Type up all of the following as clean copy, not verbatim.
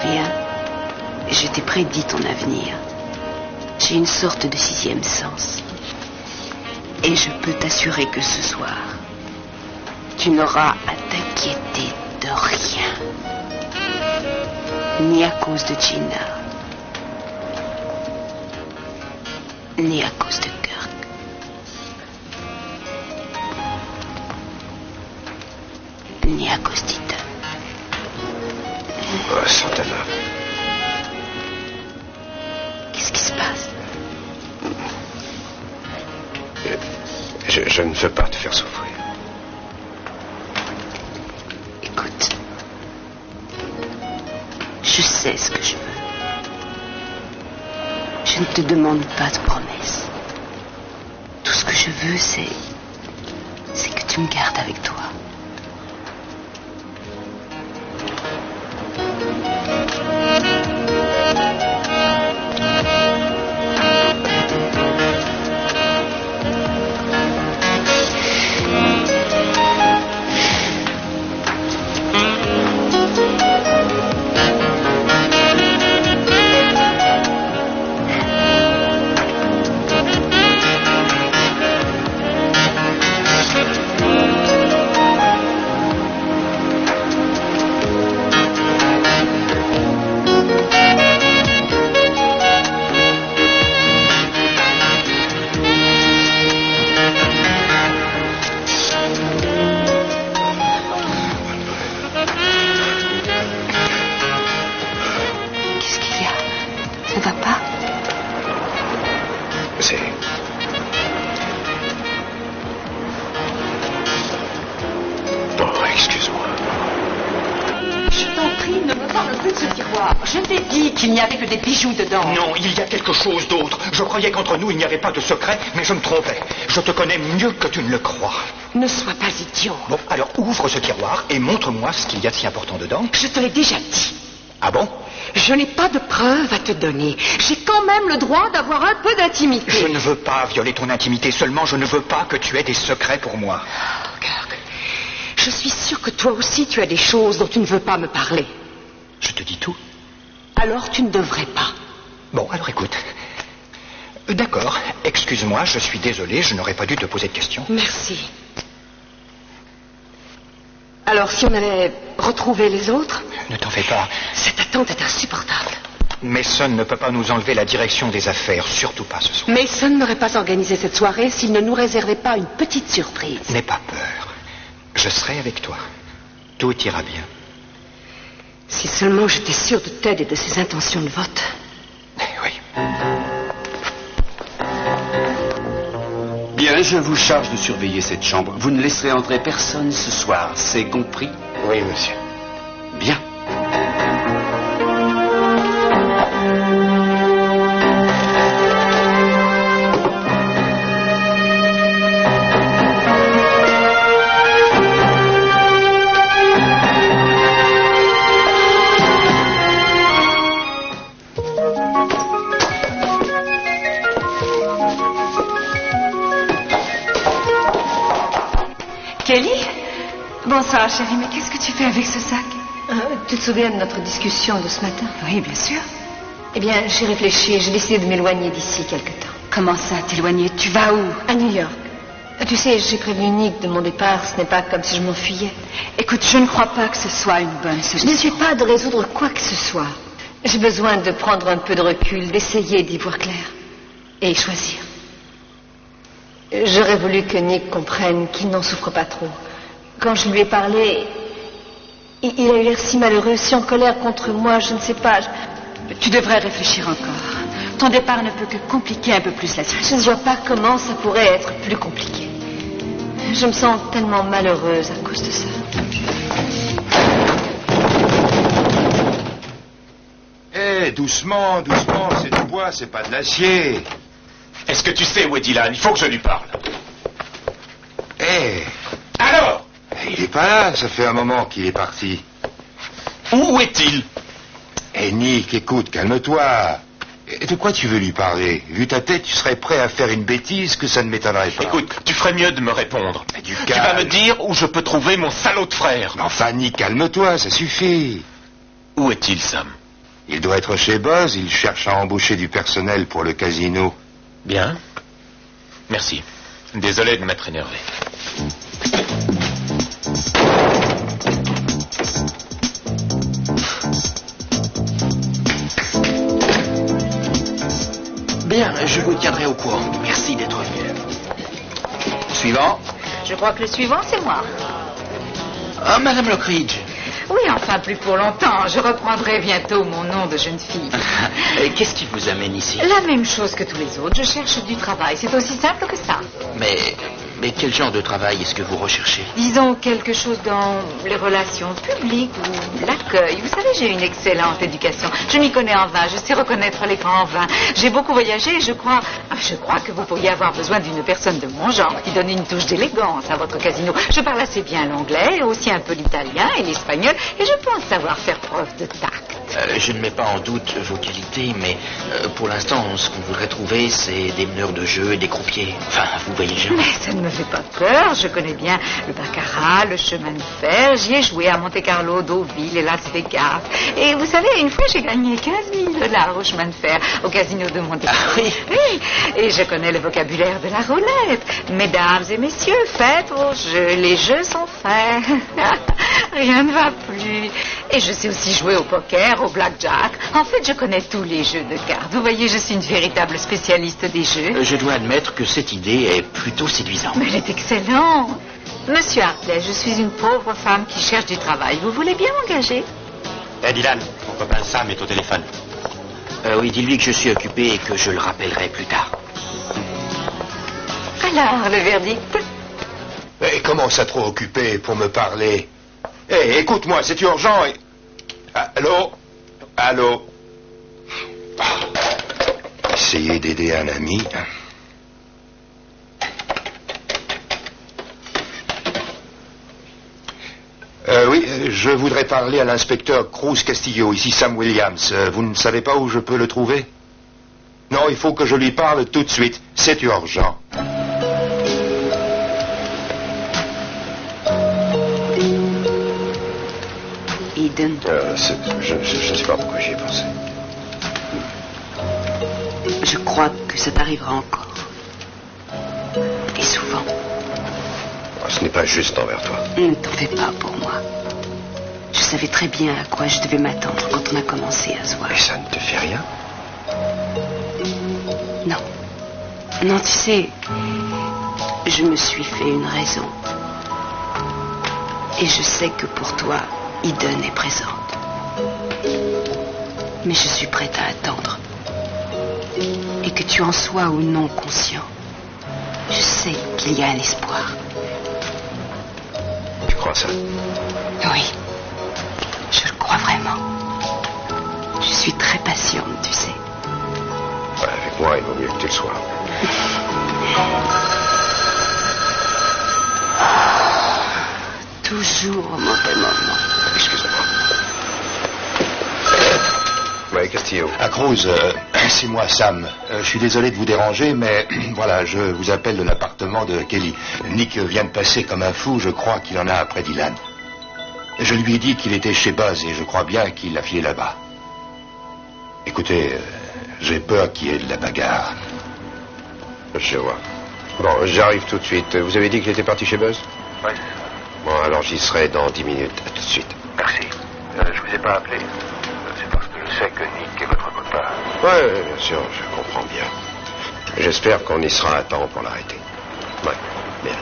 souviens, je t'ai prédit ton avenir. J'ai une sorte de sixième sens. Et je peux t'assurer que ce soir, tu n'auras à t'inquiéter de rien. Ni à cause de Gina, ni à cause de Kirk. Ni à cause d'Ethan. Oh, Santana. Qu'est-ce qui se passe? Je ne veux pas te faire souffrir. Écoute, je sais ce que je veux. Je ne te demande pas de promesses. Tout ce que je veux, c'est que tu me gardes avec toi. Dedans. Non, il y a quelque chose d'autre. Je croyais qu'entre nous, il n'y avait pas de secret, mais je me trompais. Je te connais mieux que tu ne le crois. Ne sois pas idiot. Bon, alors ouvre ce tiroir et montre-moi ce qu'il y a de si important dedans. Je te l'ai déjà dit. Ah bon? Je n'ai pas de preuves à te donner. J'ai quand même le droit d'avoir un peu d'intimité. Je ne veux pas violer ton intimité, seulement je ne veux pas que tu aies des secrets pour moi. Oh, Kirk, je suis sûre que toi aussi tu as des choses dont tu ne veux pas me parler. Je te dis tout. Alors tu ne devrais pas. Bon, alors écoute. D'accord, excuse-moi, je suis désolé, je n'aurais pas dû te poser de questions. Merci. Alors si on allait retrouver les autres? Ne t'en fais pas. Cette attente est insupportable. Mason ne peut pas nous enlever la direction des affaires, surtout pas ce soir. Mason n'aurait pas organisé cette soirée s'il ne nous réservait pas une petite surprise. N'aie pas peur. Je serai avec toi. Tout ira bien. Si seulement j'étais sûre de Ted et de ses intentions de vote. Oui. Bien, je vous charge de surveiller cette chambre. Vous ne laisserez entrer personne ce soir, c'est compris? Oui, monsieur. Bien. Kelly? Bonsoir, chérie, mais qu'est-ce que tu fais avec ce sac? Tu te souviens de notre discussion de ce matin? Oui, bien sûr. Eh bien, j'ai réfléchi et j'ai décidé de m'éloigner d'ici quelque temps. Comment ça, t'éloigner? Tu vas où? À New York. Tu sais, j'ai prévenu Nick de mon départ, ce n'est pas comme si je m'enfuyais. Écoute, je ne crois pas que ce soit une bonne solution. Je ne suis pas de résoudre quoi que ce soit. J'ai besoin de prendre un peu de recul, d'essayer d'y voir clair. Et choisir. J'aurais voulu que Nick comprenne qu'il n'en souffre pas trop. Quand je lui ai parlé, il a eu l'air si malheureux, si en colère contre moi, je ne sais pas. Tu devrais réfléchir encore. Ton départ ne peut que compliquer un peu plus la situation. Je ne vois pas comment ça pourrait être plus compliqué. Je me sens tellement malheureuse à cause de ça. Eh, doucement, doucement, c'est du bois, c'est pas de l'acier. Est-ce que tu sais où est Dylan? Il faut que je lui parle. Eh. Alors? Il est pas là, ça fait un moment qu'il est parti. Où est-il? Eh, Nick, écoute, calme-toi. De quoi tu veux lui parler? Vu ta tête, tu serais prêt à faire une bêtise que ça ne m'étonnerait pas. Écoute, tu ferais mieux de me répondre. Mais du Tu vas me dire où je peux trouver mon salaud de frère. Mais enfin, Nick, calme-toi, ça suffit. Où est-il, Sam? Il doit être chez Buzz, il cherche à embaucher du personnel pour le casino. Bien. Merci. Désolé de m'être énervé. Bien, je vous tiendrai au courant. Merci d'être venu. Suivant. Je crois que le suivant, c'est moi. Ah, Madame Lockridge. Oui, enfin, plus pour longtemps. Je reprendrai bientôt mon nom de jeune fille. Qu'est-ce qui vous amène ici? La même chose que tous les autres. Je cherche du travail. C'est aussi simple que ça. Mais quel genre de travail est-ce que vous recherchez? Disons quelque chose dans les relations publiques ou l'accueil. Vous savez, j'ai une excellente éducation. Je m'y connais en vin. Je sais reconnaître les grands vins. J'ai beaucoup voyagé et je crois que vous pourriez avoir besoin d'une personne de mon genre qui donne une touche d'élégance à votre casino. Je parle assez bien l'anglais, aussi un peu l'italien et l'espagnol et je pense savoir faire preuve de tact. Je ne mets pas en doute vos qualités, mais pour l'instant, ce qu'on voudrait trouver, c'est des meneurs de jeu et des croupiers. Enfin, vous voyez, Mais ça ne me fait pas peur. Je connais bien le baccarat, le chemin de fer. J'y ai joué à Monte-Carlo, Deauville et Las Vegas. Et vous savez, une fois, j'ai gagné 15 000 $ au chemin de fer, au casino de Monte-Carlo. Ah oui? Oui, et je connais le vocabulaire de la roulette. Mesdames et messieurs, faites vos jeux. Les jeux sont faits. Rien ne va plus. Et je sais aussi jouer au poker, au blackjack. En fait, je connais tous les jeux de cartes. Vous voyez, je suis une véritable spécialiste des jeux. Je dois admettre que cette idée est plutôt séduisante. Mais elle est excellente. Monsieur Hartley, je suis une pauvre femme qui cherche du travail. Vous voulez bien m'engager? Dylan, mon copain Sam est au téléphone. Oui, dis-lui que je suis occupé et que je le rappellerai plus tard. Alors, le verdict? Et comment ça trop occupé pour me parler? Hé, écoute-moi, c'est urgent et... Allô? Allô? Essayez d'aider un ami. Oui, je voudrais parler à l'inspecteur Cruz Castillo, ici Sam Williams. Vous ne savez pas où je peux le trouver? Non, il faut que je lui parle tout de suite. C'est urgent. Eden, Je ne sais pas pourquoi j'y ai pensé. je crois que ça t'arrivera encore. Et souvent. Ce n'est pas juste envers toi. Ne t'en fais pas pour moi. Je savais très bien à quoi je devais m'attendre quand on a commencé à se voir. Et ça ne te fait rien? Non. Non, tu sais, je me suis fait une raison. Et je sais que pour toi, Eden est présente. Mais je suis prête à attendre. Et que tu en sois ou non conscient, je sais qu'il y a un espoir. Tu crois ça? Oui, je le crois vraiment. Je suis très patiente, tu sais. Ouais, avec moi, il vaut mieux que tu le sois. Toujours au mauvais moment. Excuse-moi. Ouais, Castillo. Cruz, c'est moi, Sam. Je suis désolé de vous déranger, mais voilà, je vous appelle de l'appartement de Kelly. Nick vient de passer comme un fou, je crois qu'il en a après Dylan. Je lui ai dit qu'il était chez Buzz et je crois bien qu'il l'a filé là-bas. Écoutez, j'ai peur qu'il y ait de la bagarre. Je vois. Bon, j'arrive tout de suite. Vous avez dit qu'il était parti chez Buzz? Oui. Bon, alors j'y serai dans 10 minutes. À tout de suite. Merci. Je vous ai pas appelé. C'est parce que je sais que Nick est votre copain. Ouais, bien sûr, je comprends bien. J'espère qu'on y sera à temps pour l'arrêter. Ouais, bien.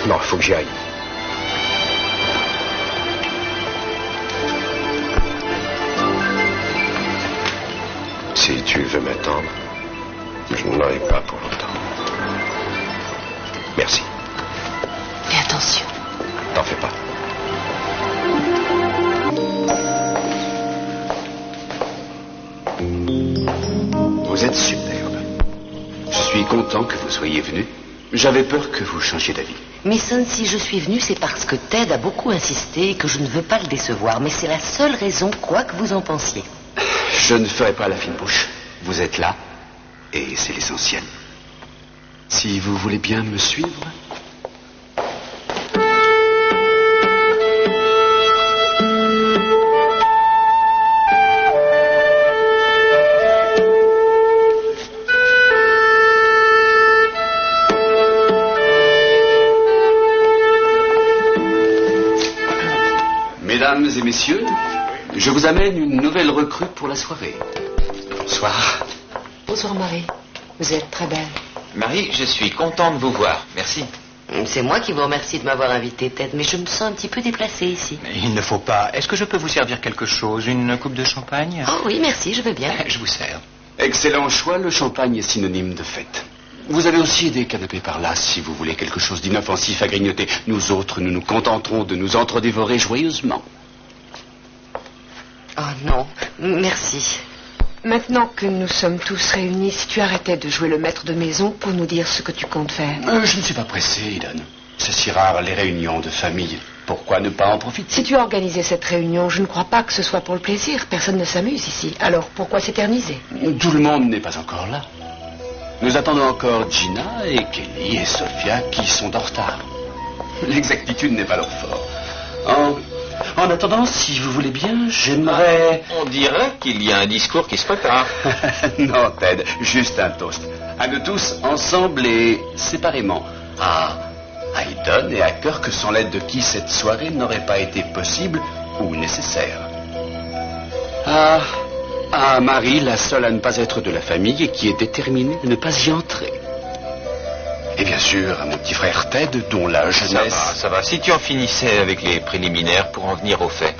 Non, il faut que j'y aille. Si tu veux m'attendre, je n'en ai pas pour longtemps. Merci. Fais attention. T'en fais pas. Vous êtes superbe. Je suis content que vous soyez venu. J'avais peur que vous changiez d'avis. Mason, si je suis venu, c'est parce que Ted a beaucoup insisté et que je ne veux pas le décevoir. Mais c'est la seule raison, quoi que vous en pensiez. Je ne ferai pas la fine bouche. Vous êtes là, et c'est l'essentiel. Si vous voulez bien me suivre. Mesdames et messieurs, je vous amène une nouvelle recrue pour la soirée. Bonsoir. Bonsoir, Marie. Vous êtes très belle. Marie, je suis content de vous voir. Merci. C'est moi qui vous remercie de m'avoir invité, Ted, mais je me sens un petit peu déplacée ici. Il ne faut pas. Est-ce que je peux vous servir quelque chose? Une coupe de champagne? Oh oui, merci, je veux bien. Je vous sers. Excellent choix, le champagne est synonyme de fête. Vous avez aussi des canapés par là, si vous voulez quelque chose d'inoffensif à grignoter. Nous autres, nous nous contenterons de nous entredévorer joyeusement. Oh non, merci. Maintenant que nous sommes tous réunis, si tu arrêtais de jouer le maître de maison pour nous dire ce que tu comptes faire. Je ne suis pas pressé, Eden. C'est si rare les réunions de famille. Pourquoi ne pas en profiter? Si tu as organisé cette réunion, je ne crois pas que ce soit pour le plaisir. Personne ne s'amuse ici. Alors pourquoi s'éterniser? Tout le monde n'est pas encore là. Nous attendons encore Gina et Kelly et Sophia qui sont en retard. L'exactitude n'est pas leur fort. En attendant, si vous voulez bien, j'aimerais... On dirait qu'il y a un discours qui se prépare. Non, Ted, juste un toast. À nous tous, ensemble et séparément. À Eden et à Kirk, sans l'aide de qui cette soirée n'aurait pas été possible ou nécessaire. À Marie, la seule à ne pas être de la famille et qui est déterminée à ne pas y entrer. Et bien sûr, à mon petit frère Ted, dont la jeunesse... Ça va. Si tu en finissais avec les préliminaires pour en venir au fait.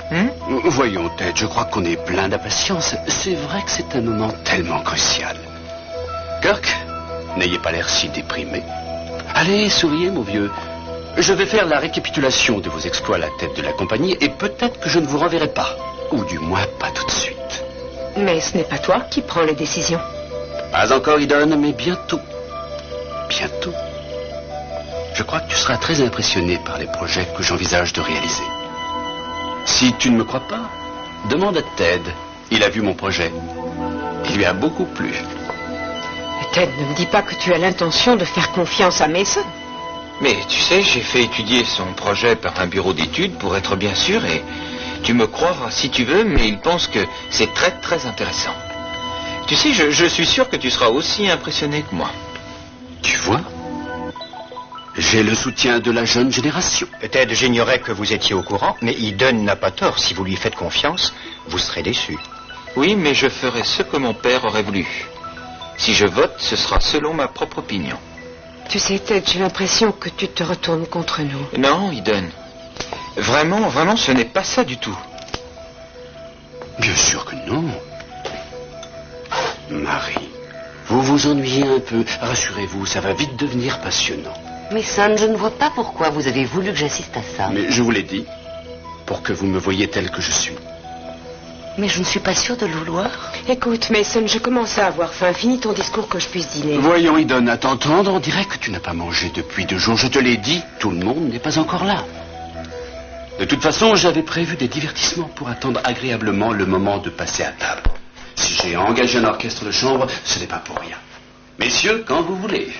Voyons, Ted, je crois qu'on est plein d'impatience. C'est vrai que c'est un moment tellement crucial. Kirk, n'ayez pas l'air si déprimé. Allez, souriez, mon vieux. Je vais faire la récapitulation de vos exploits à la tête de la compagnie et peut-être que je ne vous renverrai pas. Ou du moins, pas tout de suite. Mais ce n'est pas toi qui prends les décisions. Pas encore, Eden, mais bientôt. Bientôt. Je crois que tu seras très impressionné par les projets que j'envisage de réaliser. Si tu ne me crois pas, demande à Ted. Il a vu mon projet. Il lui a beaucoup plu. Ted, ne me dis pas que tu as l'intention de faire confiance à Mason. Mais tu sais, j'ai fait étudier son projet par un bureau d'études pour être bien sûr et tu me croiras si tu veux, mais il pense que c'est très très intéressant. Tu sais, je suis sûr que tu seras aussi impressionné que moi. Tu vois? J'ai le soutien de la jeune génération. Peut-être j'ignorais que vous étiez au courant, mais Eden n'a pas tort. Si vous lui faites confiance, vous serez déçu. Oui, mais je ferai ce que mon père aurait voulu. Si je vote, ce sera selon ma propre opinion. Tu sais, Ted, j'ai l'impression que tu te retournes contre nous. Non, Eden. Vraiment, ce n'est pas ça du tout. Bien sûr que non. Marie, vous vous ennuyez un peu. Rassurez-vous, ça va vite devenir passionnant. Mason, je ne vois pas pourquoi vous avez voulu que j'assiste à ça. Mais je vous l'ai dit, pour que vous me voyiez tel que je suis. Mais je ne suis pas sûre de le vouloir. Écoute, Mason, je commence à avoir faim. Finis ton discours que je puisse dîner. Voyons, Eden, à t'entendre, on dirait que tu n'as pas mangé depuis 2 jours. Je te l'ai dit, tout le monde n'est pas encore là. De toute façon, j'avais prévu des divertissements pour attendre agréablement le moment de passer à table. Si j'ai engagé un orchestre de chambre, ce n'est pas pour rien. Messieurs, quand vous voulez.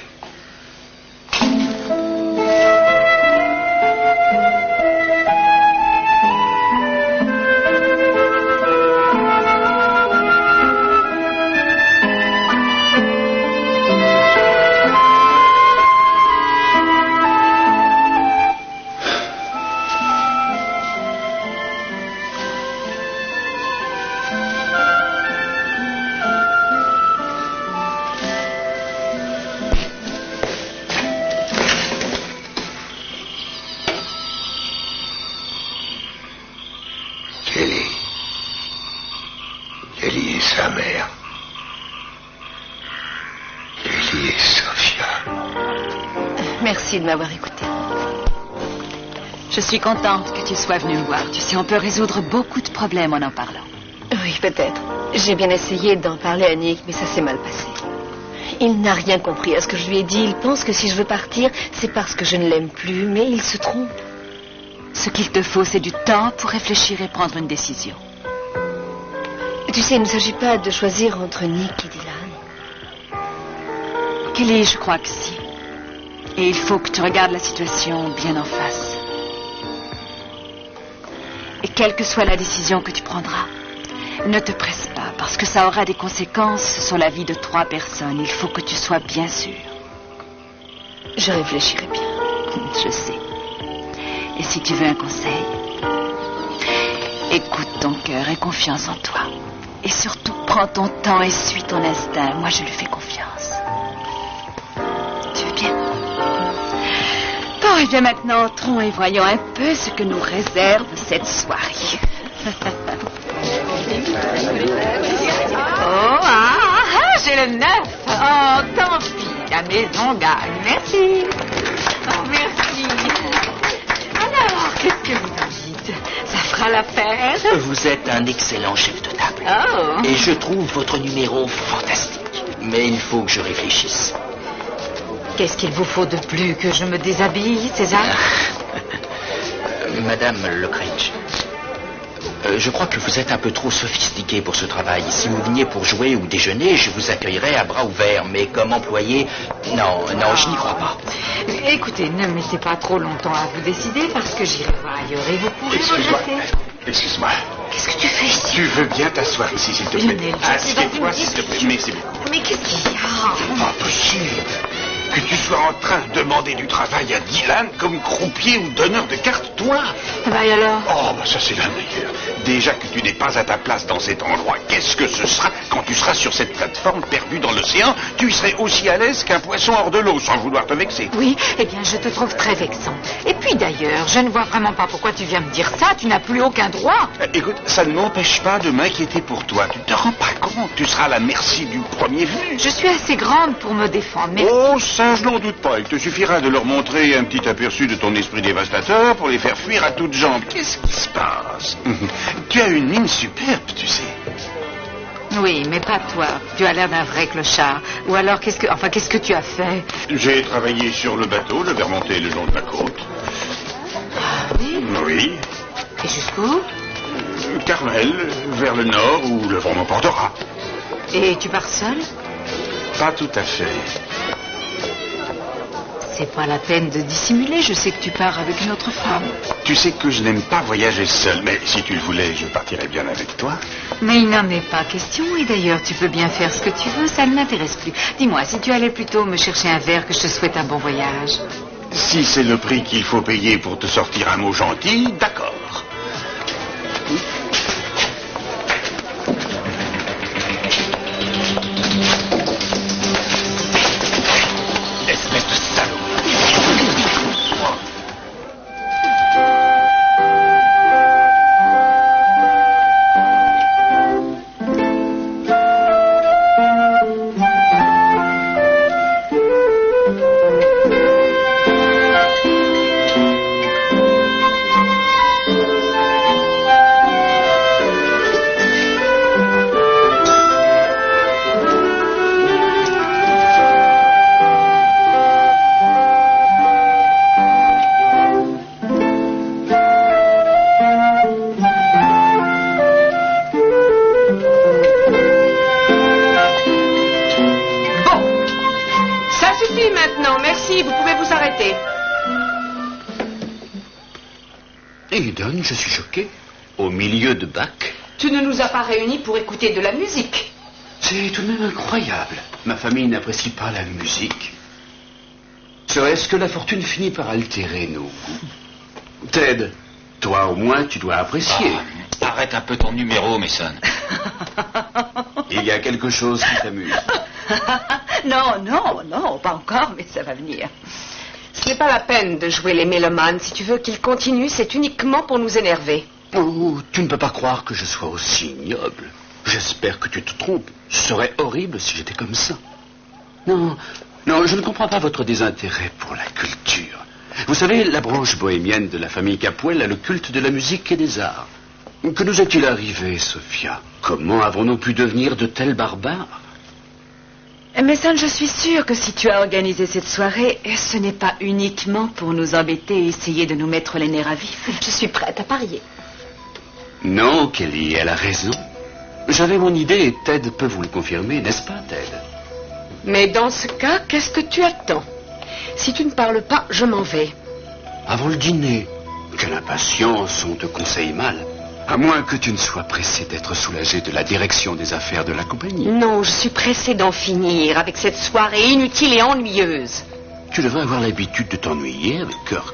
Kelly et sa mère. Kelly et Sophia. Merci de m'avoir écouté. Je suis contente que tu sois venue me voir. Tu sais, on peut résoudre beaucoup de problèmes en parlant. Oui, peut-être. J'ai bien essayé d'en parler à Nick, mais ça s'est mal passé. Il n'a rien compris à ce que je lui ai dit. Il pense que si je veux partir, c'est parce que je ne l'aime plus, mais il se trompe. Ce qu'il te faut, c'est du temps pour réfléchir et prendre une décision. Tu sais, il ne s'agit pas de choisir entre Nick et Dylan. Kelly, je crois que si. Et il faut que tu regardes la situation bien en face. Et quelle que soit la décision que tu prendras, ne te presse pas, parce que ça aura des conséquences sur la vie de 3 personnes. Il faut que tu sois bien sûr. Je réfléchirai bien. Je sais. Et si tu veux un conseil, Écoute ton cœur et confiance en toi. Et surtout, prends ton temps et suis ton instinct. Moi, je lui fais confiance. Tu veux bien? Bon, et bien maintenant, entrons et voyons un peu ce que nous réserve cette soirée. J'ai le 9. Oh, tant pis, la maison gagne. Merci. Oh, merci. Alors, qu'est-ce que vous en dites? Ça fera l'affaire? Vous êtes un excellent chef de table. Oh. Et je trouve votre numéro fantastique. Mais il faut que je réfléchisse. Qu'est-ce qu'il vous faut de plus que je me déshabille, César? Madame Lockridge, je crois que vous êtes un peu trop sophistiquée pour ce travail. Si vous veniez pour jouer ou déjeuner, je vous accueillerais à bras ouverts. Mais comme employé, non, je n'y crois pas. Écoutez, ne me mettez pas trop longtemps à vous décider parce que j'irai voir ailleurs et vous pourrez regretter. Excuse-moi. Qu'est-ce que tu fais ici? Tu veux bien t'asseoir ici, s'il te plaît? Assieds-toi, s'il te plaît. Merci beaucoup. Mais qu'est-ce qu'il y a? Pas possible que tu sois en train de demander du travail à Dylan comme croupier ou donneur de cartes, toi. Bah et alors? Oh, bah ça c'est la meilleure. Déjà que tu n'es pas à ta place dans cet endroit, qu'est-ce que ce sera quand tu seras sur cette plateforme perdue dans l'océan? Tu y serais aussi à l'aise qu'un poisson hors de l'eau, sans vouloir te vexer. Oui, eh bien je te trouve très vexant. Et puis d'ailleurs, je ne vois vraiment pas pourquoi tu viens me dire ça, tu n'as plus aucun droit. Écoute, ça ne m'empêche pas de m'inquiéter pour toi. Tu te rends pas compte, tu seras à la merci du premier venu. Je suis assez grande pour me défendre, mais... Oh, ça je n'en doute pas. Il te suffira de leur montrer un petit aperçu de ton esprit dévastateur pour les faire fuir à toutes jambes. Qu'est-ce qui se passe? Tu as une mine superbe, tu sais. Oui, mais pas toi. Tu as l'air d'un vrai clochard. Ou alors, qu'est-ce que tu as fait? J'ai travaillé sur le bateau, le vers monter le long de la côte. Ah oui? Oui. Et jusqu'où? Carmel, vers le nord, où le vent m'emportera. Et tu pars seul? Pas tout à fait. C'est pas la peine de dissimuler, je sais que tu pars avec une autre femme. Tu sais que je n'aime pas voyager seul, mais si tu le voulais, je partirais bien avec toi. Mais il n'en est pas question, et d'ailleurs, tu peux bien faire ce que tu veux, ça ne m'intéresse plus. Dis-moi, si tu allais plutôt me chercher un verre, que je te souhaite un bon voyage. Si c'est le prix qu'il faut payer pour te sortir un mot gentil, d'accord. Espèce de salaud. Eden, je suis choqué. Au milieu de Bach. Tu ne nous as pas réunis pour écouter de la musique. C'est tout de même incroyable. Ma famille n'apprécie pas la musique. Serait-ce que la fortune finit par altérer nos goûts? Ted, toi au moins tu dois apprécier. Arrête un peu ton numéro, Mason. Il y a quelque chose qui t'amuse. Non, pas encore, mais ça va venir. Ce n'est pas la peine de jouer les mélomanes. Si tu veux qu'ils continuent, c'est uniquement pour nous énerver. Oh, tu ne peux pas croire que je sois aussi ignoble. J'espère que tu te trompes. Ce serait horrible si j'étais comme ça. Non, je ne comprends pas votre désintérêt pour la culture. Vous savez, la branche bohémienne de la famille Capwell a le culte de la musique et des arts. Que nous est-il arrivé, Sophia? Comment avons-nous pu devenir de tels barbares? Mason, je suis sûre que si tu as organisé cette soirée, ce n'est pas uniquement pour nous embêter et essayer de nous mettre les nerfs à vif. Je suis prête à parier. Non, Kelly, elle a raison. J'avais mon idée et Ted peut vous le confirmer, n'est-ce pas, Ted? Mais dans ce cas, qu'est-ce que tu attends? Si tu ne parles pas, je m'en vais. Avant le dîner. Quelle impatience, on te conseille mal. À moins que tu ne sois pressé d'être soulagé de la direction des affaires de la compagnie. Non, je suis pressée d'en finir avec cette soirée inutile et ennuyeuse. Tu devrais avoir l'habitude de t'ennuyer avec Kirk.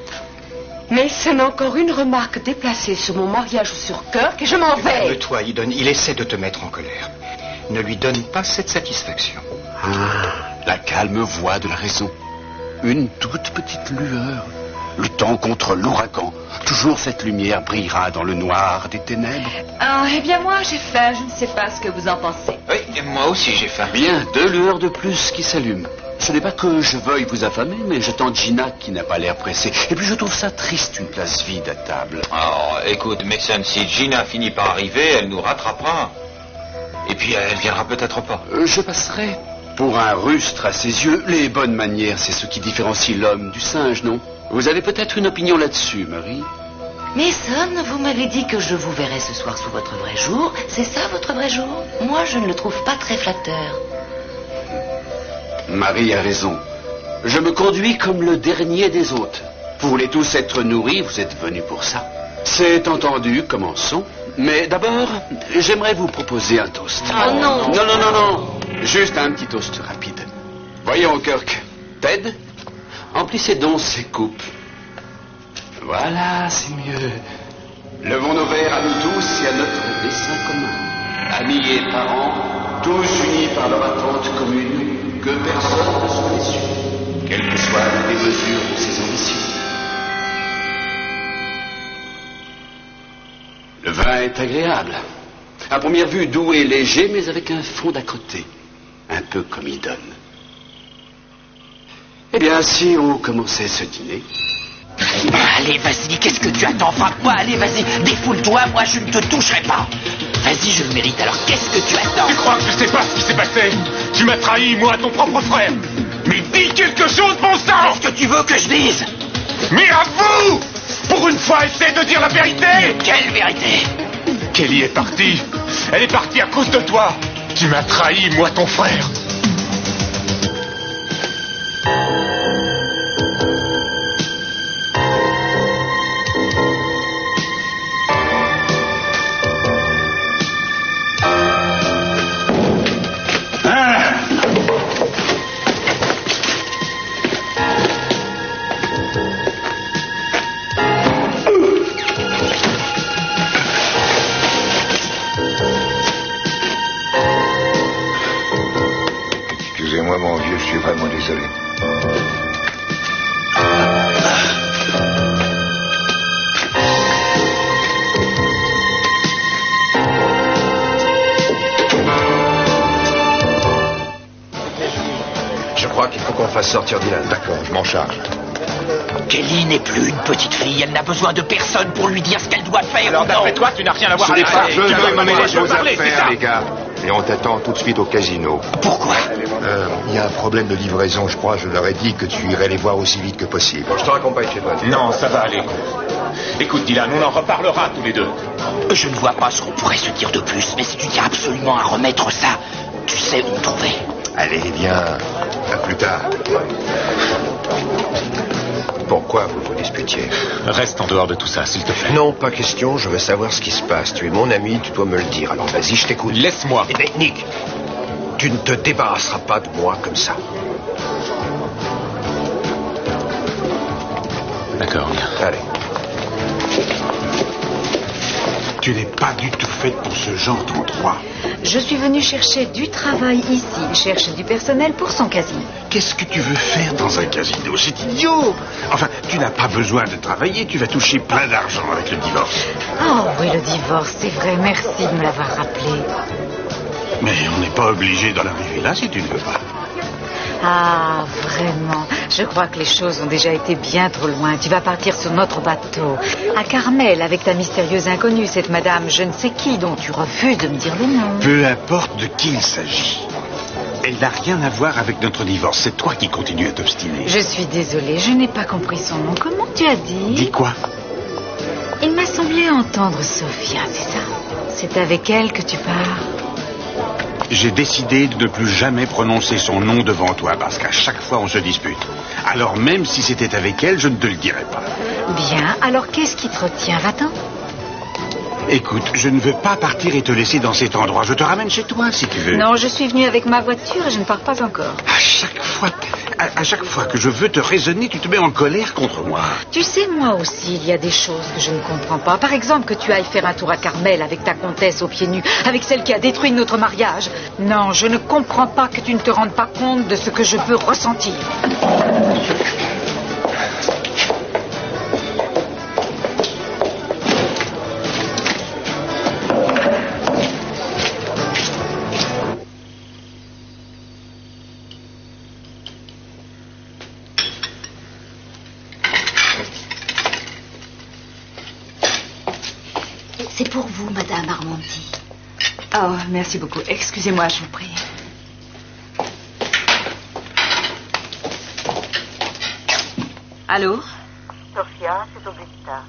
Mason a encore une remarque déplacée sur mon mariage sur Kirk et je m'en vais. Calme-toi, Eden. Il essaie de te mettre en colère. Ne lui donne pas cette satisfaction. Ah, la calme voix de la raison. Une toute petite lueur. Luttant contre l'ouragan. Toujours cette lumière brillera dans le noir des ténèbres. Ah, eh bien moi j'ai faim, je ne sais pas ce que vous en pensez. Oui, moi aussi j'ai faim. Bien, 2 lueurs de plus qui s'allument. Ce n'est pas que je veuille vous affamer, mais je tente Gina qui n'a pas l'air pressée. Et puis je trouve ça triste, une place vide à table. Oh, écoute, Mason, si Gina finit par arriver, elle nous rattrapera. Et puis elle viendra peut-être pas. Je passerai. Pour un rustre à ses yeux, les bonnes manières, c'est ce qui différencie l'homme du singe, non? Vous avez peut-être une opinion là-dessus, Marie? Mason, vous m'avez dit que je vous verrais ce soir sous votre vrai jour. C'est ça, votre vrai jour? Moi, je ne le trouve pas très flatteur. Marie a raison. Je me conduis comme le dernier des hôtes. Vous voulez tous être nourris, vous êtes venus pour ça. C'est entendu, commençons. Mais d'abord, j'aimerais vous proposer un toast. Oh non! Non. Juste un petit toast rapide. Voyons, Kirk. Ted, emplissez donc ces coupes. Voilà, c'est mieux. Levons nos verres à nous tous et à notre dessein commun. Amis et parents, tous unis par leur attente commune, que personne ne soit déçu, quelles que soient les mesures de ses ambitions. Le vin est agréable. À première vue, doux et léger, mais avec un fond d'à côté. Un peu comme il donne. Eh bien, si on commençait ce dîner... Allez, vas-y, qu'est-ce que tu attends? Frappe-moi, allez, vas-y, défoule-toi, moi je ne te toucherai pas. Vas-y, je le mérite, alors qu'est-ce que tu attends? Tu crois que je sais pas ce qui s'est passé? Tu m'as trahi, moi, ton propre frère. Mais dis quelque chose, bon sang! Qu'est-ce que tu veux que je dise? Mais à vous! Pour une fois, essaie de dire la vérité! Quelle vérité? Kelly est partie. Elle est partie à cause de toi. Tu m'as trahi, moi, ton frère. Excusez-moi, mon vieux, je suis vraiment désolé. Je crois qu'il faut qu'on fasse sortir Dylan. D'accord, je m'en charge. Kelly n'est plus une petite fille, elle n'a besoin de personne pour lui dire ce qu'elle doit faire. Alors d'après toi, tu n'as rien à voir Ce n'est avec pas ça. je veux mener les choses à parler, c'est ça. faire, les gars. Et on t'attend tout de suite au casino. Pourquoi? Il y a un problème de livraison, je crois. Je leur ai dit que tu irais les voir aussi vite que possible. Bon, je te raccompagne chez toi. Non, ça va aller. Écoute, Dylan, on en reparlera tous les deux. Je ne vois pas ce qu'on pourrait se dire de plus, mais si tu tiens absolument à remettre ça, tu sais où me trouver. Allez, viens. À plus tard. Pourquoi vous vous disputiez? Reste en dehors de tout ça, s'il te plaît. Non, pas question, je veux savoir ce qui se passe. Tu es mon ami, tu dois me le dire. Alors vas-y, je t'écoute. Laisse-moi. Eh bien, Nick, tu ne te débarrasseras pas de moi comme ça. D'accord. Allez. Tu n'es pas du tout faite pour ce genre d'endroit. Je suis venue chercher du travail ici. Il cherche du personnel pour son casino. Qu'est-ce que tu veux faire dans un casino? C'est idiot. Enfin, tu n'as pas besoin de travailler, tu vas toucher plein d'argent avec le divorce. Oh oui, le divorce, c'est vrai. Merci de me l'avoir rappelé. Mais on n'est pas obligé d'en arriver là si tu ne veux pas. Ah, vraiment. Je crois que les choses ont déjà été bien trop loin. Tu vas partir sur notre bateau. À Carmel, avec ta mystérieuse inconnue, cette madame je ne sais qui, dont tu refuses de me dire le nom. Peu importe de qui il s'agit. Elle n'a rien à voir avec notre divorce. C'est toi qui continues à t'obstiner. Je suis désolée, je n'ai pas compris son nom. Comment tu as dit? Dis quoi? Il m'a semblé entendre Sophia, c'est ça? C'est avec elle que tu pars? J'ai décidé de ne plus jamais prononcer son nom devant toi parce qu'à chaque fois on se dispute. Alors même si c'était avec elle, je ne te le dirais pas. Bien, alors qu'est-ce qui te retient? Va-t'en. Écoute, je ne veux pas partir et te laisser dans cet endroit. Je te ramène chez toi, si tu veux. Non, je suis venue avec ma voiture et je ne pars pas encore. À chaque fois que je veux te raisonner, tu te mets en colère contre moi. Tu sais, moi aussi, il y a des choses que je ne comprends pas. Par exemple, que tu ailles faire un tour à Carmel avec ta comtesse aux pieds nus, avec celle qui a détruit notre mariage. Non, je ne comprends pas que tu ne te rendes pas compte de ce que je peux ressentir. C'est pour vous, Madame Armandi. Oh, merci beaucoup. Excusez-moi, je vous prie. Allô? Sophia, c'est Augusta.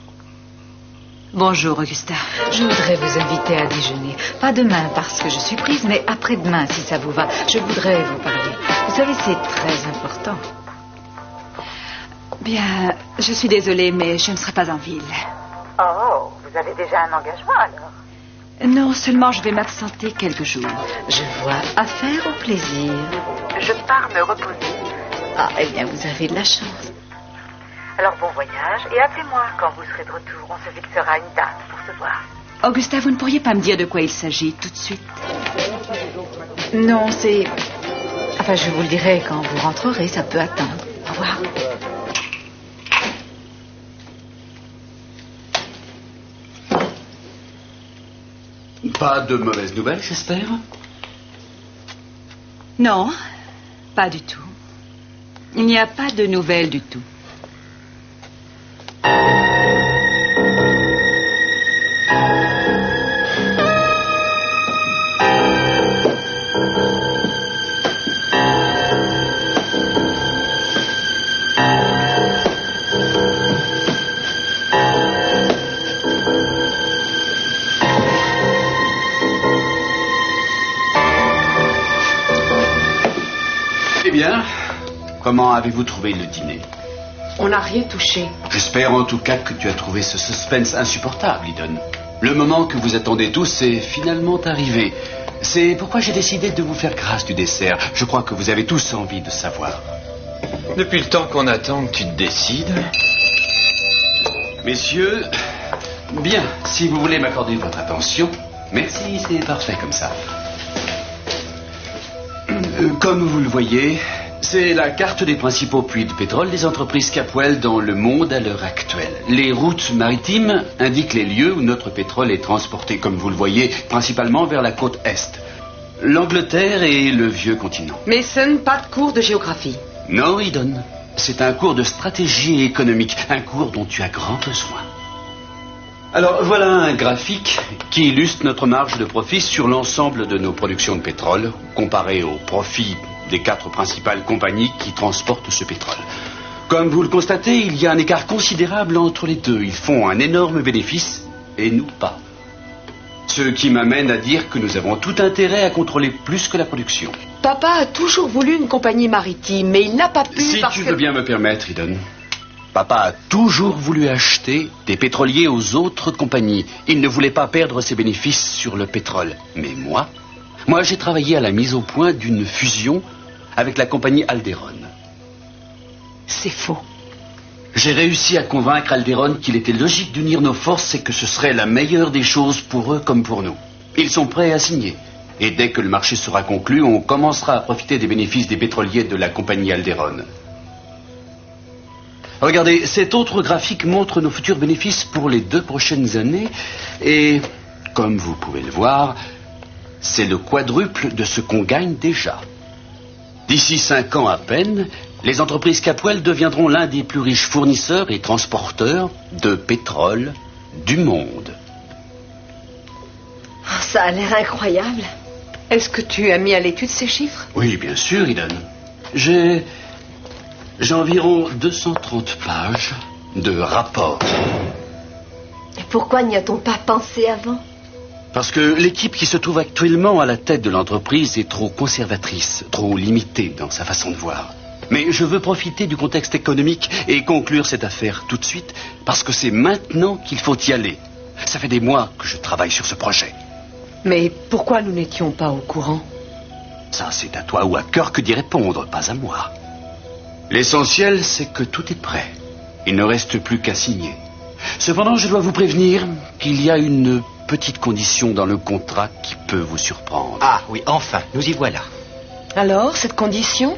Bonjour, Augusta. Je voudrais vous inviter à déjeuner. Pas demain, parce que je suis prise, mais après-demain, si ça vous va. Je voudrais vous parler. Vous savez, c'est très important. Bien, je suis désolée, mais je ne serai pas en ville. Oh, vous avez déjà un engagement alors? Non, seulement je vais m'absenter quelques jours. Je vois affaire au plaisir. Je pars me reposer. Ah, eh bien, vous avez de la chance. Alors bon voyage et appelez-moi quand vous serez de retour. On se fixera une date pour se voir. Augusta, vous ne pourriez pas me dire de quoi il s'agit tout de suite? Non, c'est... Enfin, je vous le dirai quand vous rentrerez, ça peut attendre. Au revoir. Pas de mauvaises nouvelles, j'espère? Non, pas du tout. Il n'y a pas de nouvelles du tout. Eh bien, comment avez-vous trouvé le dîner? On n'a rien touché. J'espère en tout cas que tu as trouvé ce suspense insupportable, Eden. Le moment que vous attendez tous est finalement arrivé. C'est pourquoi j'ai décidé de vous faire grâce du dessert. Je crois que vous avez tous envie de savoir. Depuis le temps qu'on attend que tu te décides. Messieurs, bien, si vous voulez m'accorder votre attention. Merci, c'est parfait comme ça. Comme vous le voyez, c'est la carte des principaux puits de pétrole des entreprises Capwell dans le monde à l'heure actuelle. Les routes maritimes indiquent les lieux où notre pétrole est transporté, comme vous le voyez, principalement vers la côte Est. L'Angleterre et le vieux continent. Mason, pas de cours de géographie. Non, Eden. C'est un cours de stratégie économique, un cours dont tu as grand besoin. Alors, voilà un graphique qui illustre notre marge de profit sur l'ensemble de nos productions de pétrole, comparé au profit des 4 principales compagnies qui transportent ce pétrole. Comme vous le constatez, il y a un écart considérable entre les deux. Ils font un énorme bénéfice et nous pas. Ce qui m'amène à dire que nous avons tout intérêt à contrôler plus que la production. Papa a toujours voulu une compagnie maritime, mais il n'a pas pu Si parce tu que... veux bien me permettre, Eden. Papa a toujours voulu acheter des pétroliers aux autres compagnies. Il ne voulait pas perdre ses bénéfices sur le pétrole. Mais moi, j'ai travaillé à la mise au point d'une fusion avec la compagnie Alderon. C'est faux. J'ai réussi à convaincre Alderon qu'il était logique d'unir nos forces et que ce serait la meilleure des choses pour eux comme pour nous. Ils sont prêts à signer. Et dès que le marché sera conclu, on commencera à profiter des bénéfices des pétroliers de la compagnie Alderon. Regardez, cet autre graphique montre nos futurs bénéfices pour les 2 prochaines années. Et, comme vous pouvez le voir, c'est le quadruple de ce qu'on gagne déjà. D'ici 5 ans à peine, les entreprises Capwell deviendront l'un des plus riches fournisseurs et transporteurs de pétrole du monde. Oh, ça a l'air incroyable. Est-ce que tu as mis à l'étude ces chiffres? Oui, bien sûr, Eden. J'ai environ 230 pages de rapports. Et pourquoi n'y a-t-on pas pensé avant? Parce que l'équipe qui se trouve actuellement à la tête de l'entreprise est trop conservatrice, trop limitée dans sa façon de voir. Mais je veux profiter du contexte économique et conclure cette affaire tout de suite, parce que c'est maintenant qu'il faut y aller. Ça fait des mois que je travaille sur ce projet. Mais pourquoi nous n'étions pas au courant? Ça, c'est à toi ou à Kirk d'y répondre, pas à moi. L'essentiel, c'est que tout est prêt. Il ne reste plus qu'à signer. Cependant, je dois vous prévenir qu'il y a une petite condition dans le contrat qui peut vous surprendre. Ah oui, enfin, nous y voilà. Alors, cette condition?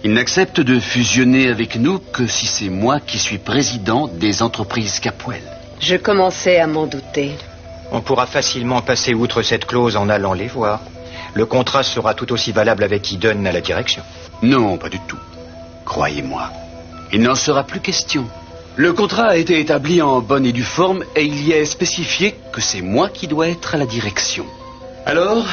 Il n'accepte de fusionner avec nous que si c'est moi qui suis président des entreprises Capwell. Je commençais à m'en douter. On pourra facilement passer outre cette clause en allant les voir. Le contrat sera tout aussi valable avec Eden à la direction. Non, pas du tout. Croyez-moi, il n'en sera plus question. Le contrat a été établi en bonne et due forme et il y est spécifié que c'est moi qui dois être à la direction. Alors,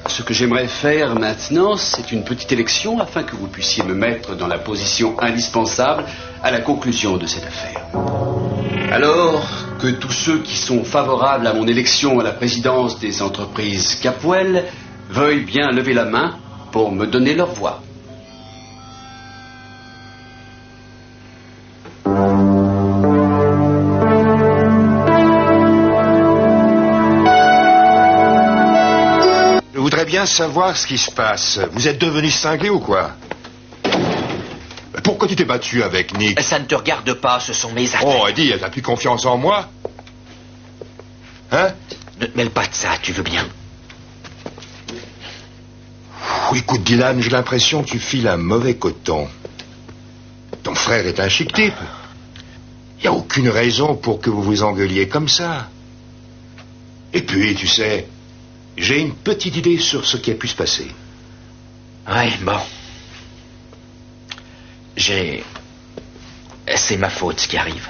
ce que j'aimerais faire maintenant, c'est une petite élection afin que vous puissiez me mettre dans la position indispensable à la conclusion de cette affaire. Alors, que tous ceux qui sont favorables à mon élection à la présidence des entreprises Capwell veuillent bien lever la main pour me donner leur voix. Je voudrais bien savoir ce qui se passe. Vous êtes devenu cinglé ou quoi? Pourquoi tu t'es battu avec Nick? Ça ne te regarde pas, ce sont mes affaires. Oh, Eddie, t'as plus confiance en moi? Hein? Ne te mêle pas de ça, tu veux bien? Écoute, Dylan, j'ai l'impression que tu files un mauvais coton. Ton frère est un chic type. Il n'y a aucune raison pour que vous vous engueuliez comme ça. Et puis, tu sais, j'ai une petite idée sur ce qui a pu se passer. Ouais, bon. C'est ma faute, ce qui arrive.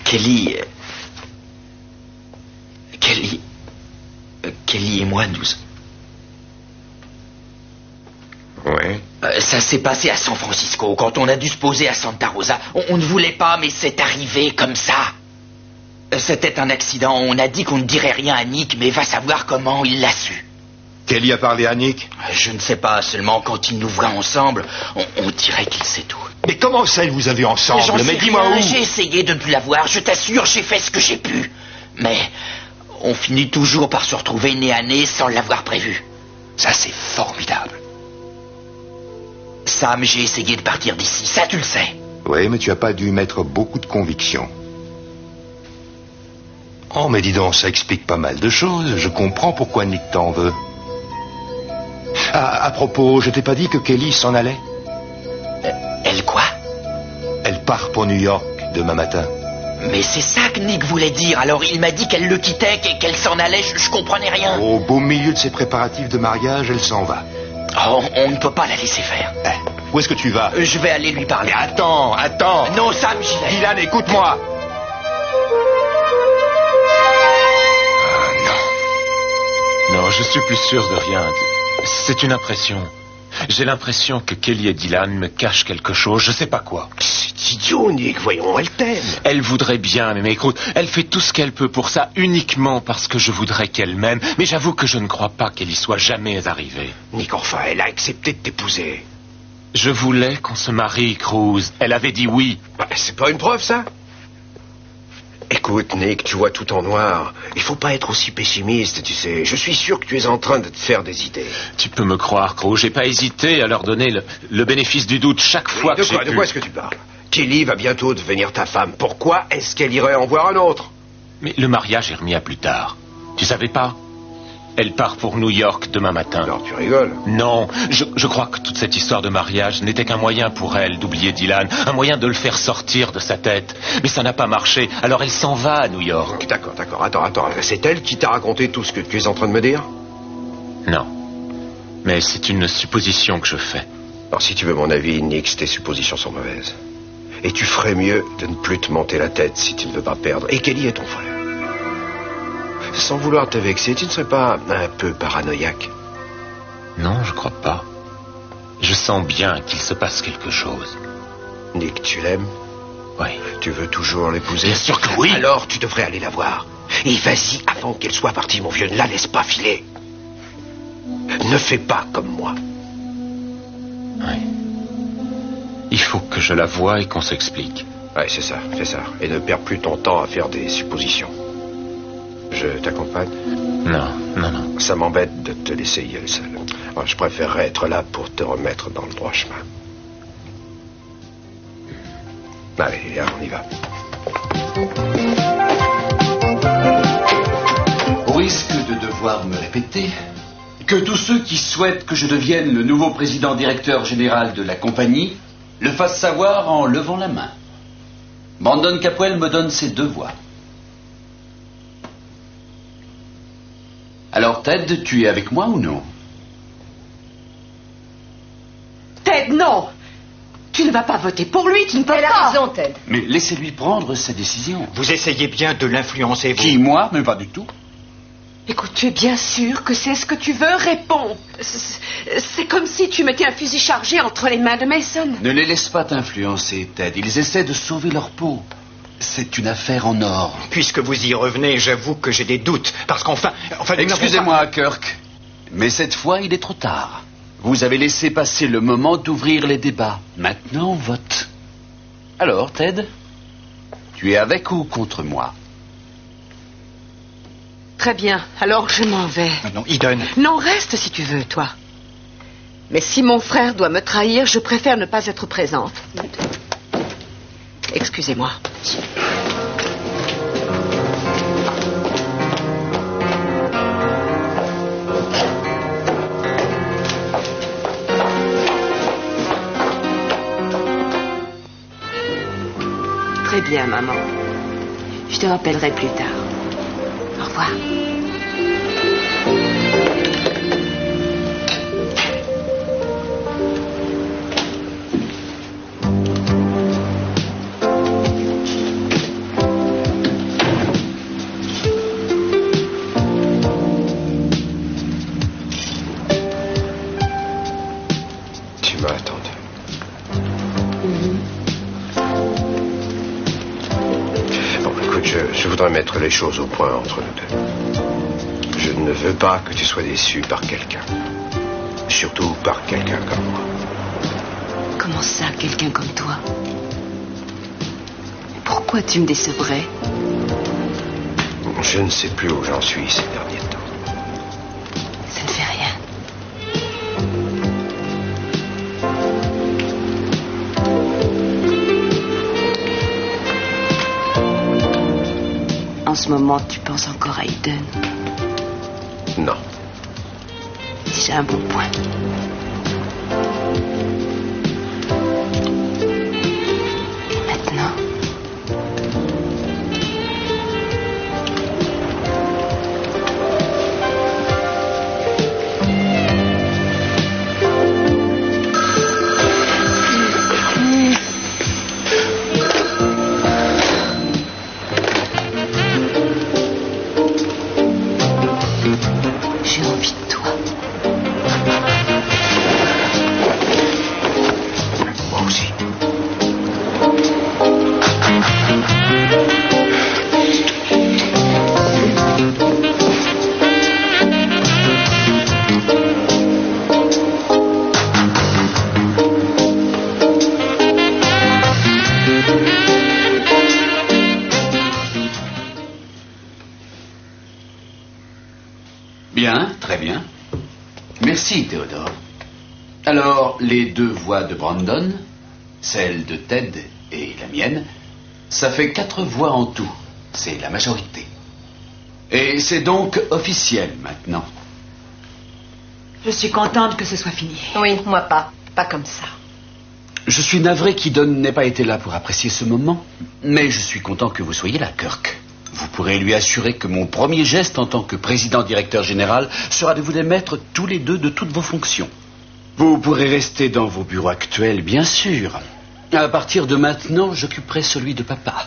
Kelly et moi, nous... Ouais. Ça s'est passé à San Francisco, quand on a dû se poser à Santa Rosa. On ne voulait pas, mais c'est arrivé comme ça. C'était un accident. On a dit qu'on ne dirait rien à Nick, mais va savoir comment il l'a su. Kelly a parlé à Nick? Je ne sais pas, seulement quand ils nous voient ensemble, on dirait qu'il sait tout. Mais comment ça, ils vous avez ensemble? J'en sais Mais dis-moi rien, où? j'ai essayé de ne plus la voir, je t'assure, j'ai fait ce que j'ai pu. Mais on finit toujours par se retrouver nez à nez sans l'avoir prévu. Ça, c'est formidable. Sam, j'ai essayé de partir d'ici, ça tu le sais. Oui, mais tu n'as pas dû mettre beaucoup de conviction. Oh, mais dis donc, ça explique pas mal de choses. Je comprends pourquoi Nick t'en veut. Ah, à propos, je t'ai pas dit que Kelly s'en allait? Elle quoi? Elle part pour New York demain matin. Mais c'est ça que Nick voulait dire. Alors il m'a dit qu'elle le quittait, qu'elle s'en allait, je comprenais rien. Au beau milieu de ses préparatifs de mariage, elle s'en va. Oh, on ne peut pas la laisser faire. Où est-ce que tu vas? Je vais aller lui parler. Mais attends. Non, Sam, j'y vais. Dylan, écoute-moi. Non, je suis plus sûr de rien. C'est une impression. J'ai l'impression que Kelly et Dylan me cachent quelque chose, je sais pas quoi. C'est idiot, Nick, voyons, elle t'aime. Elle voudrait bien, mais écoute, elle fait tout ce qu'elle peut pour ça, uniquement parce que je voudrais qu'elle m'aime, mais j'avoue que je ne crois pas qu'elle y soit jamais arrivée. Nick, enfin, elle a accepté de t'épouser. Je voulais qu'on se marie, Cruz. Elle avait dit oui. Bah, c'est pas une preuve, ça? Écoute, Nick, tu vois tout en noir. Il faut pas être aussi pessimiste, tu sais. Je suis sûr que tu es en train de te faire des idées. Tu peux me croire, Cruz. J'ai pas hésité à leur donner le bénéfice du doute chaque fois que j'ai pu. De quoi est-ce que tu parles? Kelly va bientôt devenir ta femme. Pourquoi est-ce qu'elle irait en voir un autre? Mais le mariage est remis à plus tard. Tu savais pas? Elle part pour New York demain matin. Alors tu rigoles? Non, je crois que toute cette histoire de mariage n'était qu'un moyen pour elle d'oublier Dylan, un moyen de le faire sortir de sa tête. Mais ça n'a pas marché, alors elle s'en va à New York. D'accord, attends. C'est elle qui t'a raconté tout ce que tu es en train de me dire? Non, mais c'est une supposition que je fais. Alors si tu veux mon avis, Nick, tes suppositions sont mauvaises. Et tu ferais mieux de ne plus te monter la tête si tu ne veux pas perdre. Et Kelly est ton frère. Sans vouloir te vexer, tu ne serais pas un peu paranoïaque? Non, je crois pas. Je sens bien qu'il se passe quelque chose. Nick, tu l'aimes? Oui. Tu veux toujours l'épouser? Bien sûr que oui. Alors tu devrais aller la voir. Et vas-y avant qu'elle soit partie, mon vieux. Ne la laisse pas filer. Ne fais pas comme moi. Oui. Il faut que je la voie et qu'on s'explique. Ouais, c'est ça. Et ne perds plus ton temps à faire des suppositions. Je t'accompagne? Non. Ça m'embête de te laisser y aller seul. Alors, je préférerais être là pour te remettre dans le droit chemin. Allez, on y va. Au risque de devoir me répéter, que tous ceux qui souhaitent que je devienne le nouveau président directeur général de la compagnie le fassent savoir en levant la main. Brandon Capwell me donne ses 2 voix. Alors, Ted, tu es avec moi ou non? Ted, non! Tu ne vas pas voter pour lui, tu ne peux pas. Elle a raison, Ted. Mais laissez-lui prendre sa décision. Vous essayez bien de l'influencer, vous. Qui, moi? Mais pas du tout. Écoute, tu es bien sûr que c'est ce que tu veux? Réponds. C'est comme si tu mettais un fusil chargé entre les mains de Mason. Ne les laisse pas t'influencer, Ted. Ils essaient de sauver leur peau. C'est une affaire en or. Puisque vous y revenez, j'avoue que j'ai des doutes. Parce qu'enfin... Excusez-moi, Kirk. Mais cette fois, il est trop tard. Vous avez laissé passer le moment d'ouvrir les débats. Maintenant, on vote. Alors, Ted, tu es avec ou contre moi? Très bien, alors je m'en vais. Non, Eden. Non, reste si tu veux, toi. Mais si mon frère doit me trahir, je préfère ne pas être présente. Excusez-moi. Très bien, maman. Je te rappellerai plus tard. Au revoir. Tu m'as attendu. Bon, écoute, je voudrais mettre les choses au point entre nous deux. Je ne veux pas que tu sois déçu par quelqu'un. Surtout par quelqu'un comme moi. Comment ça, quelqu'un comme toi? Pourquoi tu me décevrais? Je ne sais plus où j'en suis ces derniers temps. Ça ne fait rien. En ce moment, tu penses encore à Eden? Non. Déjà un bon point. Et maintenant? J'ai envie de toi. Moi aussi. Bien, très bien. Merci, Théodore. Alors, les 2 voix de Brandon, celle de Ted et la mienne, ça fait 4 voix en tout. C'est la majorité. Et c'est donc officiel maintenant. Je suis contente que ce soit fini. Oui, moi pas. Pas comme ça. Je suis navré qu'Idon n'ait pas été là pour apprécier ce moment, mais je suis content que vous soyez là, Kirk. Vous pourrez lui assurer que mon premier geste en tant que président-directeur général sera de vous démettre tous les 2 de toutes vos fonctions. Vous pourrez rester dans vos bureaux actuels, bien sûr. À partir de maintenant, j'occuperai celui de papa.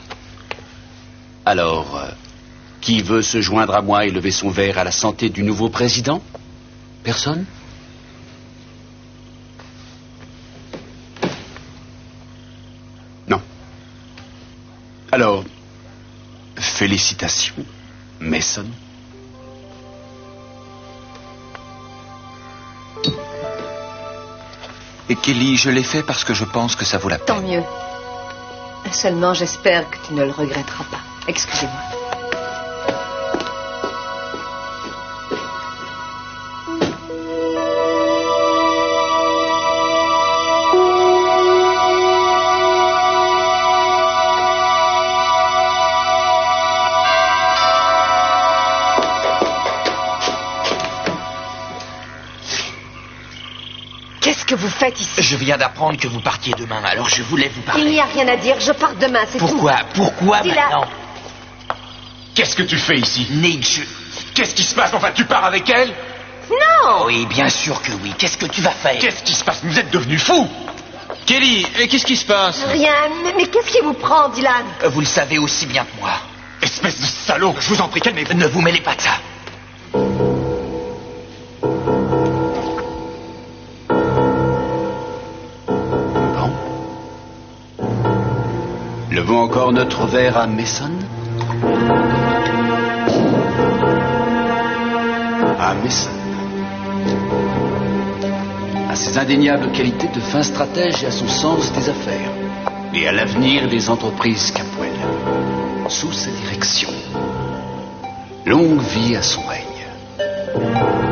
Alors, qui veut se joindre à moi et lever son verre à la santé du nouveau président? Personne? Non. Alors, félicitations, Mason. Et Kelly, je l'ai fait parce que je pense que ça vaut la peine. Tant mieux. Seulement, j'espère que tu ne le regretteras pas. Excusez-moi. Qu'est-ce que vous faites ici? Je viens d'apprendre que vous partiez demain, alors je voulais vous parler. Il n'y a rien à dire, je pars demain, c'est tout. Pourquoi Dylan. maintenant? Qu'est-ce que tu fais ici? Nick, Qu'est-ce qui se passe? Enfin, tu pars avec elle? Non! Oui, bien sûr que oui. Qu'est-ce que tu vas faire? Qu'est-ce qui se passe? Vous êtes devenus fous! Kelly, qu'est-ce qui se passe? Rien, mais qu'est-ce qui vous prend, Dylan? Vous le savez aussi bien que moi. Espèce de salaud! Je vous en prie, calmez-vous. Ne vous mêlez pas de ça. Levons encore notre verre à Mason. À Mason. À ses indéniables qualités de fin stratège et à son sens des affaires. Et à l'avenir des entreprises Capwell. Sous sa direction. Longue vie à son règne.